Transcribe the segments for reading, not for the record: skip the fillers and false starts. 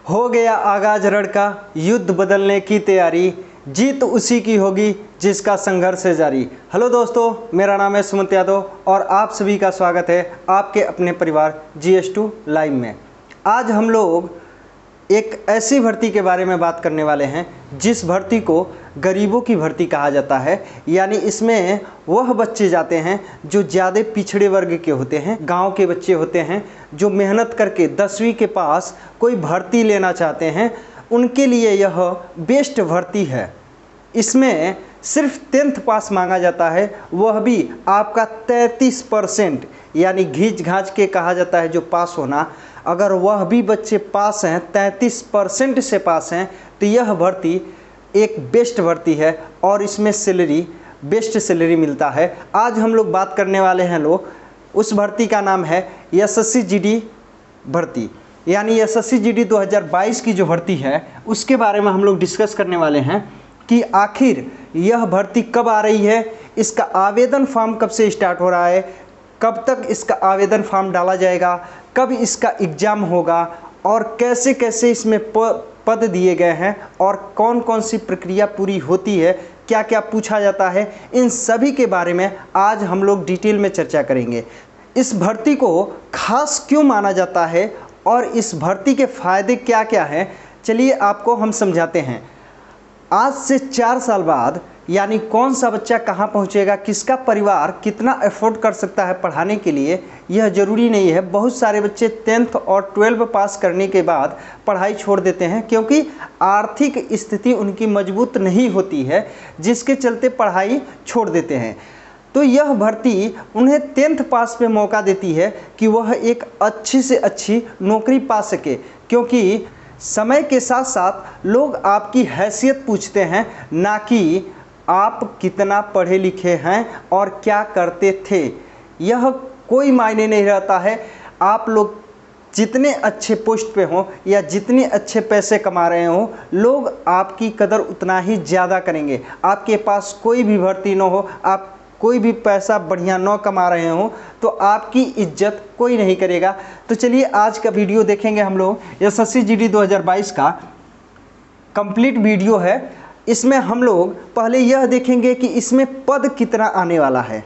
हो गया आगाज रण का, युद्ध बदलने की तैयारी, जीत उसी की होगी जिसका संघर्ष है जारी। हेलो दोस्तों, मेरा नाम है सुमंत यादव और आप सभी का स्वागत है आपके अपने परिवार GS2 लाइव में। आज हम लोग एक ऐसी भर्ती के बारे में बात करने वाले हैं जिस भर्ती को गरीबों की भर्ती कहा जाता है। यानी इसमें वह बच्चे जाते हैं जो ज़्यादा पिछड़े वर्ग के होते हैं, गांव के बच्चे होते हैं जो मेहनत करके 10वीं के पास कोई भर्ती लेना चाहते हैं, उनके लिए यह बेस्ट भर्ती है। इसमें सिर्फ 10th पास मांगा जाता है, वह भी आपका 33%, यानी घींच घाँच के कहा जाता है जो पास होना। अगर वह भी बच्चे पास हैं, 33% से पास हैं, तो यह भर्ती एक बेस्ट भर्ती है और इसमें सैलरी बेस्ट सैलरी मिलता है। आज हम लोग बात करने वाले हैं उस भर्ती का नाम है SSC GD भर्ती। यानी SSC GD 2022 की जो भर्ती है उसके बारे में हम लोग डिस्कस करने वाले हैं कि आखिर यह भर्ती कब आ रही है, इसका आवेदन फॉर्म कब से स्टार्ट हो रहा है, कब तक इसका आवेदन फॉर्म डाला जाएगा, कब इसका एग्ज़ाम होगा और कैसे कैसे इसमें पद दिए गए हैं और कौन कौन सी प्रक्रिया पूरी होती है, क्या क्या पूछा जाता है, इन सभी के बारे में आज हम लोग डिटेल में चर्चा करेंगे। इस भर्ती को खास क्यों माना जाता है और इस भर्ती के फ़ायदे क्या क्या हैं, चलिए आपको हम समझाते हैं। आज से 4 साल बाद यानी कौन सा बच्चा कहाँ पहुँचेगा, किसका परिवार कितना अफोर्ड कर सकता है पढ़ाने के लिए, यह ज़रूरी नहीं है। बहुत सारे बच्चे 10th और 12th पास करने के बाद पढ़ाई छोड़ देते हैं क्योंकि आर्थिक स्थिति उनकी मजबूत नहीं होती है, जिसके चलते पढ़ाई छोड़ देते हैं। तो यह भर्ती उन्हें 10th पास पे मौका देती है कि वह एक अच्छी से अच्छी नौकरी पा सके, क्योंकि समय के साथ साथ लोग आपकी हैसियत पूछते हैं, ना कि आप कितना पढ़े लिखे हैं और क्या करते थे। यह कोई मायने नहीं रहता है। आप लोग जितने अच्छे पोस्ट पे हों या जितने अच्छे पैसे कमा रहे हों, लोग आपकी कदर उतना ही ज़्यादा करेंगे। आपके पास कोई भी भर्ती न हो, आप कोई भी पैसा बढ़िया न कमा रहे हो, तो आपकी इज्जत कोई नहीं करेगा। तो चलिए आज का वीडियो देखेंगे हम लोग। SSC GD 2022 का कंप्लीट वीडियो है। इसमें हम लोग पहले यह देखेंगे कि इसमें पद कितना आने वाला है।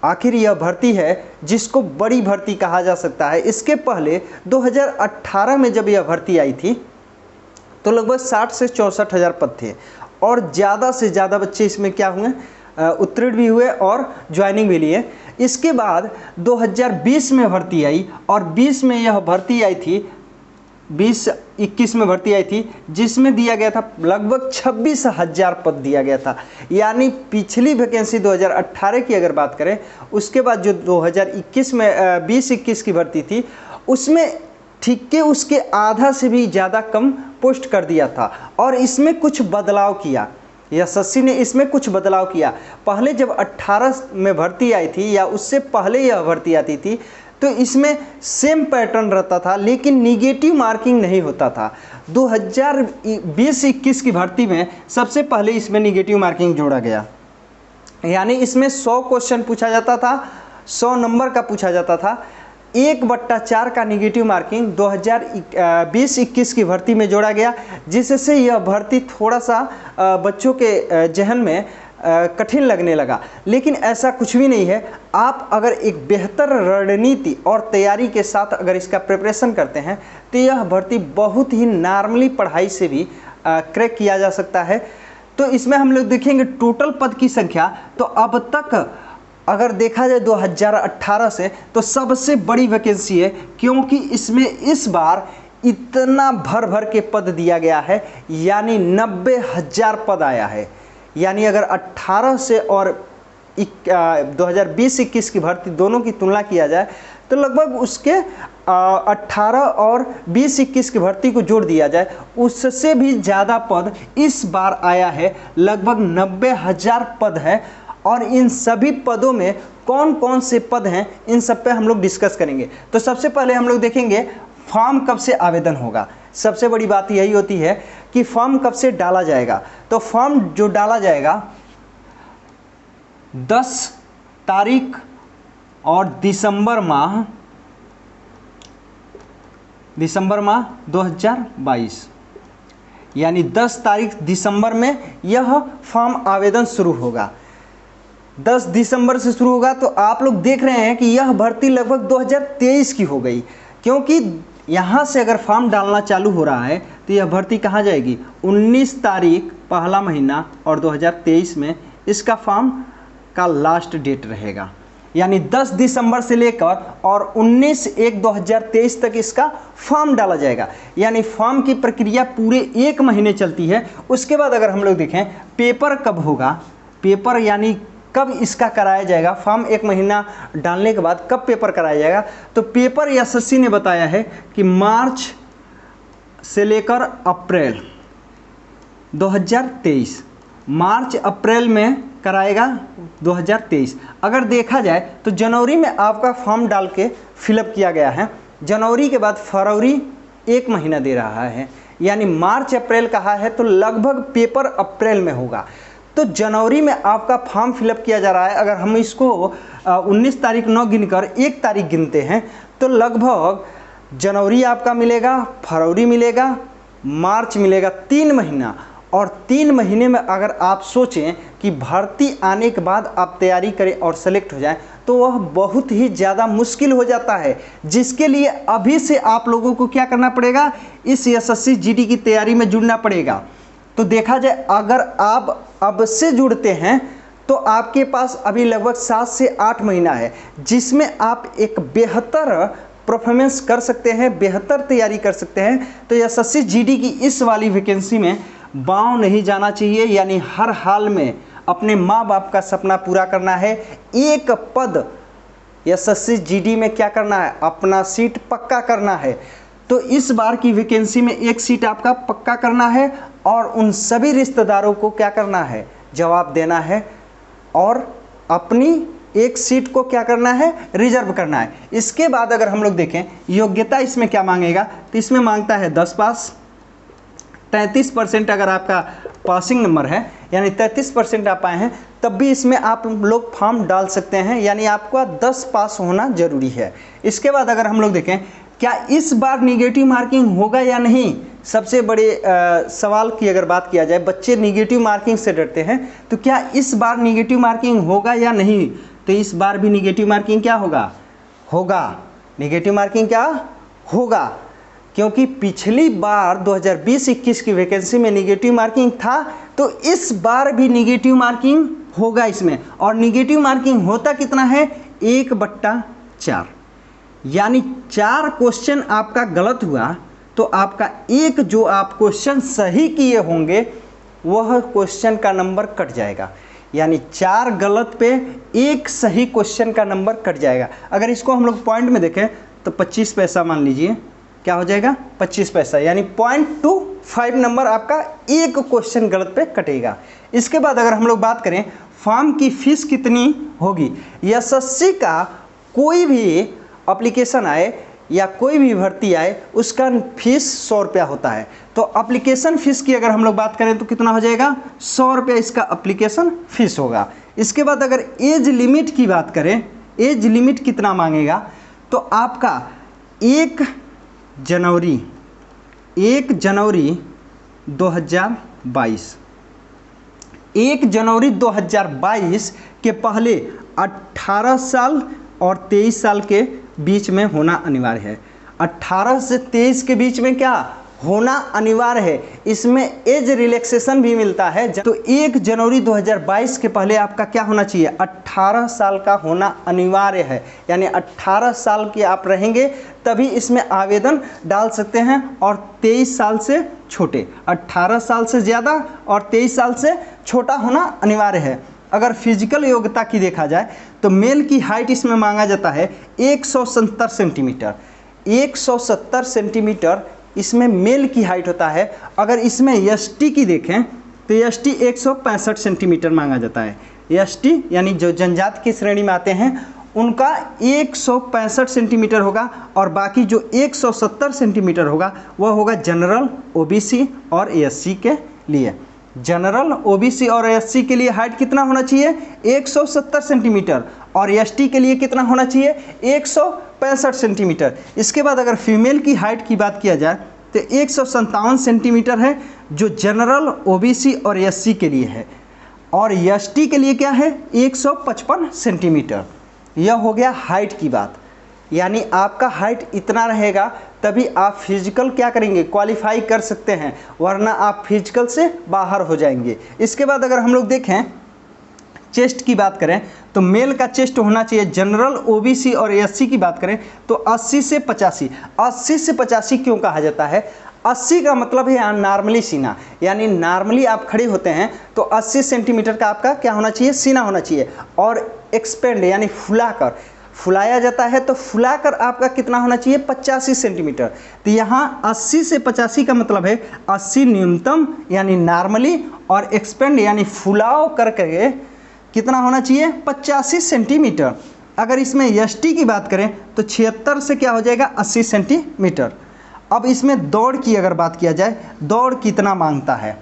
आखिर यह भर्ती है जिसको बड़ी भर्ती कहा जा सकता है। इसके पहले 2018 में जब यह भर्ती आई थी तो लगभग 60 से 64 हज़ार पद थे और ज़्यादा से ज़्यादा बच्चे इसमें क्या हुए, उत्तीर्ण भी हुए और ज्वाइनिंग भी लिए। इसके बाद 2020 में भर्ती आई और 20 में यह भर्ती आई थी, 20-21 में भर्ती आई थी, जिसमें दिया गया था लगभग 26,000 पद दिया गया था। यानी पिछली वैकेंसी 2018 की अगर बात करें, उसके बाद जो 2021 में 20-21 की भर्ती थी, उसमें ठीक के उसके आधा से भी ज़्यादा कम पोस्ट कर दिया था। और इसमें कुछ बदलाव किया, SSC ने इसमें कुछ बदलाव किया। पहले जब 18 में भर्ती आई थी या उससे पहले यह भर्ती आती थी तो इसमें सेम पैटर्न रहता था, लेकिन निगेटिव मार्किंग नहीं होता था। 2020-21 की भर्ती में सबसे पहले इसमें निगेटिव मार्किंग जोड़ा गया। यानी इसमें 100 क्वेश्चन पूछा जाता था, 100 नंबर का पूछा जाता था। 1/4 का निगेटिव मार्किंग 2020-21 की भर्ती में जोड़ा गया, जिससे यह भर्ती थोड़ा सा बच्चों के जहन में कठिन लगने लगा। लेकिन ऐसा कुछ भी नहीं है। आप अगर एक बेहतर रणनीति और तैयारी के साथ अगर इसका प्रिपरेशन करते हैं तो यह भर्ती बहुत ही नॉर्मली पढ़ाई से भी क्रैक किया जा सकता है। तो इसमें हम लोग देखेंगे टोटल पद की संख्या। तो अब तक अगर देखा जाए 2018 से तो सबसे बड़ी वैकेंसी है, क्योंकि इसमें इस बार इतना भर भर के पद दिया गया है, यानी 90,000 पद आया है। यानी अगर 18 से और 2020-21 की भर्ती दोनों की तुलना किया जाए तो लगभग उसके 18 और 20-21 की भर्ती को जोड़ दिया जाए, उससे भी ज़्यादा पद इस बार आया है। लगभग 90,000 पद है और इन सभी पदों में कौन कौन से पद हैं, इन सब पे हम लोग डिस्कस करेंगे। तो सबसे पहले हम लोग देखेंगे फॉर्म कब से आवेदन होगा। सबसे बड़ी बात यही होती है कि फॉर्म कब से डाला जाएगा। तो फॉर्म जो डाला जाएगा 10 तारीख और दिसंबर माह दिसंबर माह 2022, यानी 10 तारीख दिसंबर में यह फॉर्म आवेदन शुरू होगा। 10 दिसंबर से शुरू होगा, तो आप लोग देख रहे हैं कि यह भर्ती लगभग 2023 की हो गई, क्योंकि यहाँ से अगर फॉर्म डालना चालू हो रहा है तो यह भर्ती कहाँ जाएगी, 19 तारीख पहला महीना और 2023 में इसका फॉर्म का लास्ट डेट रहेगा। यानी 10 दिसंबर से लेकर और 19/1/2023 तक इसका फॉर्म डाला जाएगा। यानी फॉर्म की प्रक्रिया पूरे 1 महीने चलती है। उसके बाद अगर हम लोग देखें पेपर कब होगा, पेपर यानी कब इसका कराया जाएगा, फॉर्म 1 महीना डालने के बाद कब पेपर कराया जाएगा, तो पेपर एसएससी ने बताया है कि मार्च से लेकर अप्रैल 2023, मार्च अप्रैल में कराएगा 2023। अगर देखा जाए तो जनवरी में आपका फॉर्म डाल के फिलअप किया गया है, जनवरी के बाद फरवरी 1 महीना दे रहा है, यानी मार्च अप्रैल कहा है तो लगभग पेपर अप्रैल में होगा। तो जनवरी में आपका फॉर्म फिलअप किया जा रहा है। अगर हम इसको 19 तारीख 9 गिनकर 1 तारीख गिनते हैं तो लगभग जनवरी आपका मिलेगा, फरवरी मिलेगा, मार्च मिलेगा, 3 महीना। और 3 महीने में अगर आप सोचें कि भर्ती आने के बाद आप तैयारी करें और सेलेक्ट हो जाएं तो वह बहुत ही ज़्यादा मुश्किल हो जाता है, जिसके लिए अभी से आप लोगों को क्या करना पड़ेगा, इस एसएससी जीडी की तैयारी में जुड़ना पड़ेगा। तो देखा जाए अगर आप अब से जुड़ते हैं तो आपके पास अभी लगभग 7 से 8 महीना है, जिसमें आप एक बेहतर परफॉर्मेंस कर सकते हैं, बेहतर तैयारी कर सकते हैं। तो एसएससी जीडी की इस वाली वैकेंसी में बाँव नहीं जाना चाहिए, यानी हर हाल में अपने माँ बाप का सपना पूरा करना है। एक पद एसएससी जीडी में क्या करना है, अपना सीट पक्का करना है। तो इस बार की वैकेंसी में एक सीट आपका पक्का करना है और उन सभी रिश्तेदारों को क्या करना है, जवाब देना है और अपनी एक सीट को क्या करना है, रिजर्व करना है। इसके बाद अगर हम लोग देखें योग्यता इसमें क्या मांगेगा, तो इसमें मांगता है 10 पास, 33% अगर आपका पासिंग नंबर है, यानी 33% आप आए हैं तब भी इसमें आप लोग फॉर्म डाल सकते हैं, यानी आपका 10 पास होना जरूरी है। इसके बाद अगर हम लोग देखें क्या इस बार निगेटिव मार्किंग होगा या नहीं, सबसे बड़े सवाल की अगर बात किया जाए, बच्चे निगेटिव मार्किंग से डरते हैं, तो क्या इस बार निगेटिव मार्किंग होगा या नहीं, तो इस बार भी निगेटिव मार्किंग क्या होगा, निगेटिव मार्किंग क्या होगा, क्योंकि पिछली बार 2020-21 की वैकेंसी में निगेटिव मार्किंग था, तो इस बार भी निगेटिव मार्किंग होगा इसमें। और निगेटिव मार्किंग होता कितना है, 1/4, यानी 4 क्वेश्चन आपका गलत हुआ तो आपका एक जो आप क्वेश्चन सही किए होंगे वह क्वेश्चन का नंबर कट जाएगा, यानी 4 गलत पे 1 सही क्वेश्चन का नंबर कट जाएगा। अगर इसको हम लोग पॉइंट में देखें तो 25 पैसा मान लीजिए, क्या हो जाएगा 25 पैसा, यानी 0.25 नंबर आपका एक क्वेश्चन गलत पे कटेगा। इसके बाद अगर हम लोग बात करें फॉर्म की फीस कितनी होगी, एसएससी का कोई भी एप्लीकेशन आए या कोई भी भर्ती आए उसका फीस 100 रुपया होता है। तो एप्लीकेशन फ़ीस की अगर हम लोग बात करें तो कितना हो जाएगा, 100 रुपया इसका एप्लीकेशन फ़ीस होगा। इसके बाद अगर एज लिमिट की बात करें, एज लिमिट कितना मांगेगा, तो आपका 1 जनवरी 2022 1 जनवरी 2022 के पहले 18 साल और 23 साल के बीच में होना अनिवार्य है। 18 से 23 के बीच में क्या होना अनिवार्य है। इसमें एज रिलैक्सेशन भी मिलता है। तो 1 जनवरी 2022 के पहले आपका क्या होना चाहिए, 18 साल का होना अनिवार्य है, यानी 18 साल के आप रहेंगे तभी इसमें आवेदन डाल सकते हैं। और 23 साल से छोटे, 18 साल से ज़्यादा और 23 साल से छोटा होना अनिवार्य है। अगर फिजिकल योग्यता की देखा जाए तो मेल की हाइट इसमें मांगा जाता है 170 सेंटीमीटर, 170 सेंटीमीटर इसमें मेल की हाइट होता है। अगर इसमें एसटी की देखें तो एसटी 165 सेंटीमीटर मांगा जाता है। एसटी यानी जो जनजाति की श्रेणी में आते हैं उनका 165 सेंटीमीटर होगा और बाकी जो 170 सेंटीमीटर होगा वह होगा जनरल, ओबीसी और एससी के लिए। जनरल, ओबीसी और एससी के लिए हाइट कितना होना चाहिए 170 सेंटीमीटर, और एसटी के लिए कितना होना चाहिए 165 सेंटीमीटर। इसके बाद अगर फीमेल की हाइट की बात किया जाए तो 157 सेंटीमीटर है, जो जनरल, ओबीसी और एससी के लिए है, और एसटी के लिए क्या है 155 सेंटीमीटर। यह हो गया हाइट की बात, यानी आपका हाइट इतना रहेगा तभी आप फिजिकल क्या करेंगे क्वालिफाई कर सकते हैं, वरना आप फिजिकल से बाहर हो जाएंगे। इसके बाद अगर हम लोग देखें चेस्ट की बात करें तो मेल का चेस्ट होना चाहिए, जनरल, ओबीसी और एससी की बात करें तो 80 से 85। 80 से 85 क्यों कहा जाता है? 80 का मतलब है यहाँ नॉर्मली सीना, यानी नॉर्मली आप खड़े होते हैं तो 80 सेंटीमीटर का आपका क्या होना चाहिए सीना होना चाहिए, और एक्सपेंड यानी फुलाया जाता है तो फुलाकर आपका कितना होना चाहिए 85 सेंटीमीटर। तो यहाँ 80 से 85 का मतलब है 80 न्यूनतम यानी नॉर्मली, और एक्सपेंड यानी फुलाव करके कितना होना चाहिए 85 सेंटीमीटर। अगर इसमें एसटी की बात करें तो 76 से क्या हो जाएगा 80 सेंटीमीटर। अब इसमें दौड़ की अगर बात किया जाए, दौड़ कितना मांगता है,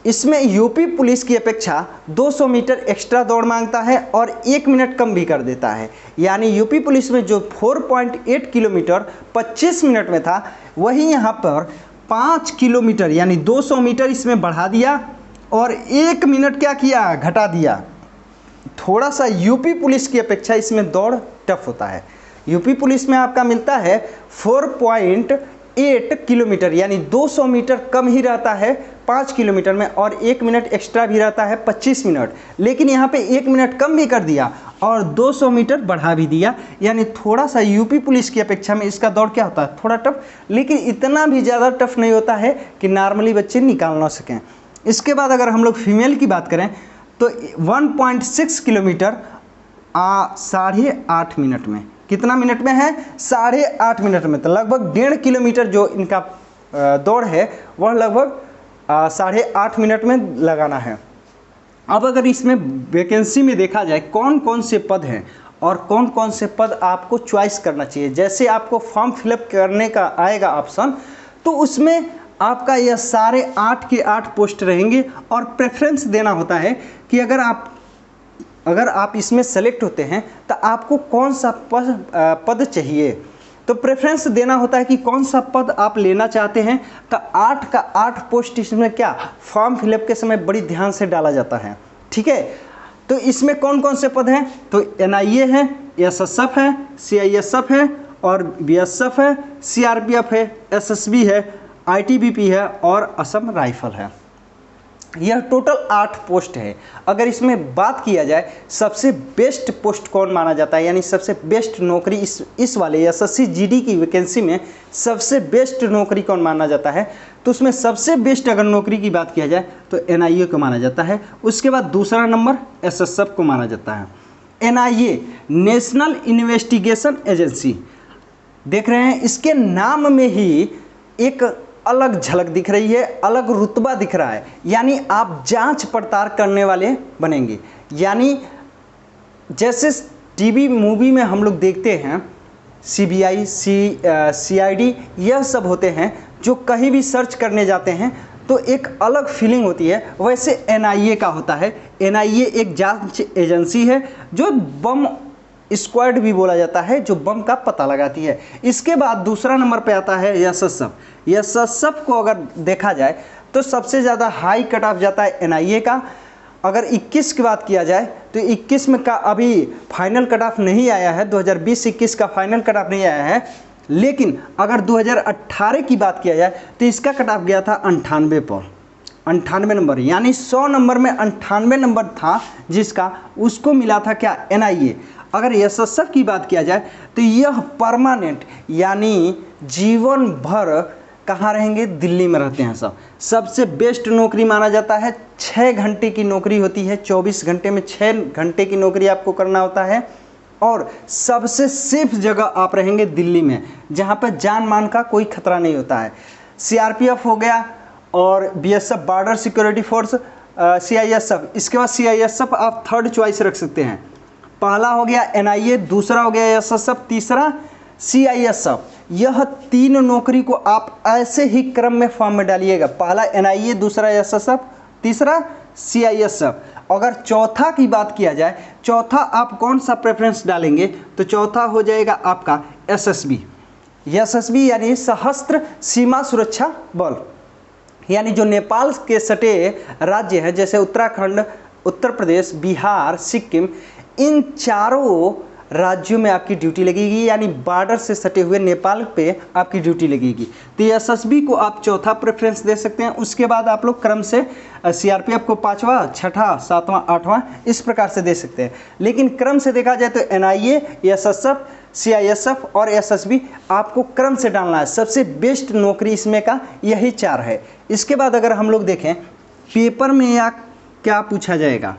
इसमें यूपी पुलिस की अपेक्षा 200 मीटर एक्स्ट्रा दौड़ मांगता है और 1 मिनट कम भी कर देता है। यानी यूपी पुलिस में जो 4.8 किलोमीटर 25 मिनट में था, वही यहाँ पर 5 किलोमीटर यानी 200 मीटर इसमें बढ़ा दिया और 1 मिनट क्या किया घटा दिया। थोड़ा सा यूपी पुलिस की अपेक्षा इसमें दौड़ टफ होता है। यूपी पुलिस में आपका मिलता है 4.8 किलोमीटर यानी 200 मीटर कम ही रहता है 5 किलोमीटर में, और 1 मिनट एक्स्ट्रा भी रहता है 25 मिनट। लेकिन यहाँ पे 1 मिनट कम भी कर दिया और 200 मीटर बढ़ा भी दिया, यानी थोड़ा सा यूपी पुलिस की अपेक्षा में इसका दौड़ क्या होता है थोड़ा टफ, लेकिन इतना भी ज़्यादा टफ नहीं होता है कि नॉर्मली बच्चे निकाल ना सकें। इसके बाद अगर हम लोग फीमेल की बात करें तो 1.6 किलोमीटर 8.5 मिनट में, कितना मिनट में है 8.5 मिनट में, तो लगभग 1.5 किलोमीटर जो इनका दौड़ है वह लगभग 8.5 मिनट में लगाना है। अब अगर इसमें वैकेंसी में देखा जाए कौन कौन से पद हैं और कौन कौन से पद आपको चॉइस करना चाहिए, जैसे आपको फॉर्म फिलअप करने का आएगा ऑप्शन, तो उसमें आपका यह सारे 8 के 8 पोस्ट रहेंगे और प्रेफरेंस देना होता है कि अगर आप इसमें सेलेक्ट होते हैं तो आपको कौन सा पद चाहिए, तो प्रेफरेंस देना होता है कि कौन सा पद आप लेना चाहते हैं। तो 8 का 8 पोस्ट इसमें क्या फॉर्म फिलअप के समय बड़ी ध्यान से डाला जाता है, ठीक है। तो इसमें कौन कौन से पद हैं, तो एनआईए है, एसएसएफ है, सीआईएसएफ है और बीएसएफ है, सीआरपीएफ है, एसएसबी है, आईटीबीपी है और असम राइफल है। यह टोटल 8 पोस्ट है। अगर इसमें बात किया जाए सबसे बेस्ट पोस्ट कौन माना जाता है, यानी सबसे बेस्ट नौकरी इस वाले एसएससी जीडी की वैकेंसी में सबसे बेस्ट नौकरी कौन माना जाता है, तो उसमें सबसे बेस्ट अगर नौकरी की बात किया जाए तो एनआईए को माना जाता है। उसके बाद दूसरा नंबर एसएसएफ को माना जाता है। एनआईए नेशनल इन्वेस्टिगेशन एजेंसी, देख रहे हैं इसके नाम में ही एक अलग झलक दिख रही है, अलग रुतबा दिख रहा है, यानी आप जांच पड़ताल करने वाले बनेंगे। यानी जैसे टीवी मूवी में हम लोग देखते हैं सीबीआई, सीआईडी, यह सब होते हैं जो कहीं भी सर्च करने जाते हैं तो एक अलग फीलिंग होती है, वैसे एनआईए का होता है। एनआईए एक जांच एजेंसी है जो बम स्क्वाड भी बोला जाता है, जो बम का पता लगाती है। इसके बाद दूसरा नंबर पे आता है एसएसएफ। एसएसएफ को अगर देखा जाए तो सबसे ज़्यादा हाई कट ऑफ जाता है एनआईए का। अगर 21 की बात किया जाए तो 21 में का अभी फाइनल कट ऑफ नहीं आया है, 2020-21 का फाइनल कट ऑफ नहीं आया है, लेकिन अगर 2018 की बात किया जाए तो इसका कट ऑफ गया था 98 पर, 98 नंबर, यानी 100 नंबर में 98 नंबर था जिसका, उसको मिला था क्या एनआईए। अगर एसएसएफ की बात किया जाए तो यह परमानेंट यानी जीवन भर कहाँ रहेंगे, दिल्ली में रहते हैं सब। सबसे बेस्ट नौकरी माना जाता है, 6 घंटे की नौकरी होती है, 24 घंटे में 6 घंटे की नौकरी आपको करना होता है, और सबसे सेफ जगह आप रहेंगे दिल्ली में, जहाँ पर जान मान का कोई खतरा नहीं होता है। सीआरपीएफ हो गया और BSF border security force, CISF, इसके बाद सीआईएसएफ आप थर्ड चॉइस रख सकते हैं। पहला हो गया एनआईए, दूसरा हो गया एसएसएफ, तीसरा सीआईएसएफ। यह 3 नौकरी को आप ऐसे ही क्रम में फॉर्म में डालिएगा, पहला एनआईए, दूसरा एसएसएफ तीसरा CISF। अगर चौथा की बात किया जाए, चौथा आप कौन सा प्रेफरेंस डालेंगे, तो चौथा हो जाएगा आपका SSB। SSB यानी सशस्त्र सीमा सुरक्षा बल, यानी जो नेपाल के सटे राज्य हैं जैसे उत्तराखंड, उत्तर प्रदेश, बिहार, सिक्किम, इन चारों राज्यों में आपकी ड्यूटी लगेगी, यानी बॉर्डर से सटे हुए नेपाल पे आपकी ड्यूटी लगेगी। तो SSB को आप चौथा प्रेफरेंस दे सकते हैं। उसके बाद आप लोग क्रम से CRPF को 5वां, 6ठा, 7वां, 8वां इस प्रकार से दे सकते हैं। लेकिन क्रम से देखा जाए तो NIA, SSF, CISF और SSB आपको क्रम से डालना है। सबसे बेस्ट नौकरी इसमें का यही 4 है। इसके बाद अगर हम लोग देखें पेपर में या क्या पूछा जाएगा,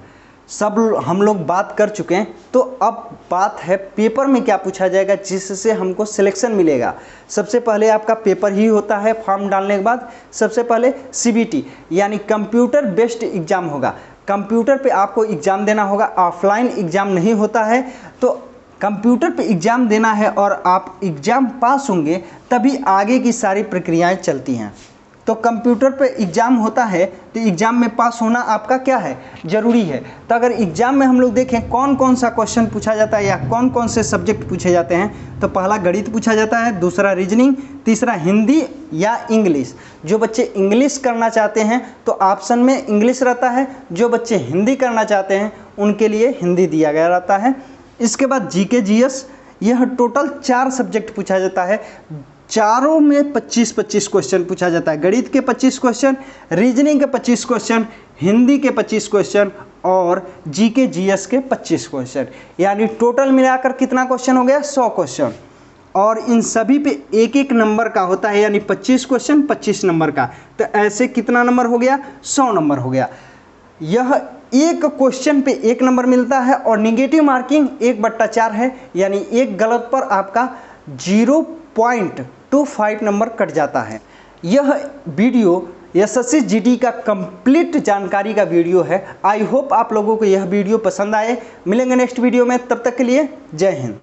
सब हम लोग बात कर चुके हैं, तो अब बात है पेपर में क्या पूछा जाएगा जिससे हमको सिलेक्शन मिलेगा। सबसे पहले आपका पेपर ही होता है फॉर्म डालने के बाद। सबसे पहले CBT यानी कंप्यूटर बेस्ड एग्ज़ाम होगा। कंप्यूटर पे आपको एग्ज़ाम देना होगा, ऑफलाइन एग्ज़ाम नहीं होता है। तो कंप्यूटर पे एग्ज़ाम देना है और आप एग्ज़ाम पास होंगे तभी आगे की सारी प्रक्रियाएं चलती हैं। तो कंप्यूटर पे एग्ज़ाम होता है तो एग्ज़ाम में पास होना आपका क्या है, ज़रूरी है। तो अगर एग्ज़ाम में हम लोग देखें कौन कौन सा क्वेश्चन पूछा जाता है या कौन कौन से सब्जेक्ट पूछे जाते हैं, तो पहला गणित पूछा जाता है, दूसरा रीजनिंग, तीसरा हिंदी या इंग्लिश। जो बच्चे इंग्लिश करना चाहते हैं तो ऑप्शन में इंग्लिश रहता है, जो बच्चे हिंदी करना चाहते हैं उनके लिए हिंदी दिया गया रहता है। इसके बाद GK GS, यह टोटल 4 सब्जेक्ट पूछा जाता है। चारों में 25-25 क्वेश्चन पूछा जाता है। गणित के 25 क्वेश्चन, रीजनिंग के 25 क्वेश्चन, हिंदी के 25 क्वेश्चन और GK GS के 25 क्वेश्चन, यानी टोटल मिलाकर कितना क्वेश्चन हो गया, 100 क्वेश्चन। और इन सभी पे 1-1 नंबर का होता है, यानी 25 क्वेश्चन 25 नंबर का। तो ऐसे कितना नंबर हो गया, 100 नंबर हो गया। यह एक क्वेश्चन पे 1 नंबर मिलता है और निगेटिव मार्किंग 1/4 है, यानी एक गलत पर आपका 0.25 नंबर कट जाता है। यह वीडियो SSC GD का कंप्लीट जानकारी का वीडियो है। आई होप आप लोगों को यह वीडियो पसंद आए। मिलेंगे नेक्स्ट वीडियो में, तब तक के लिए जय हिंद।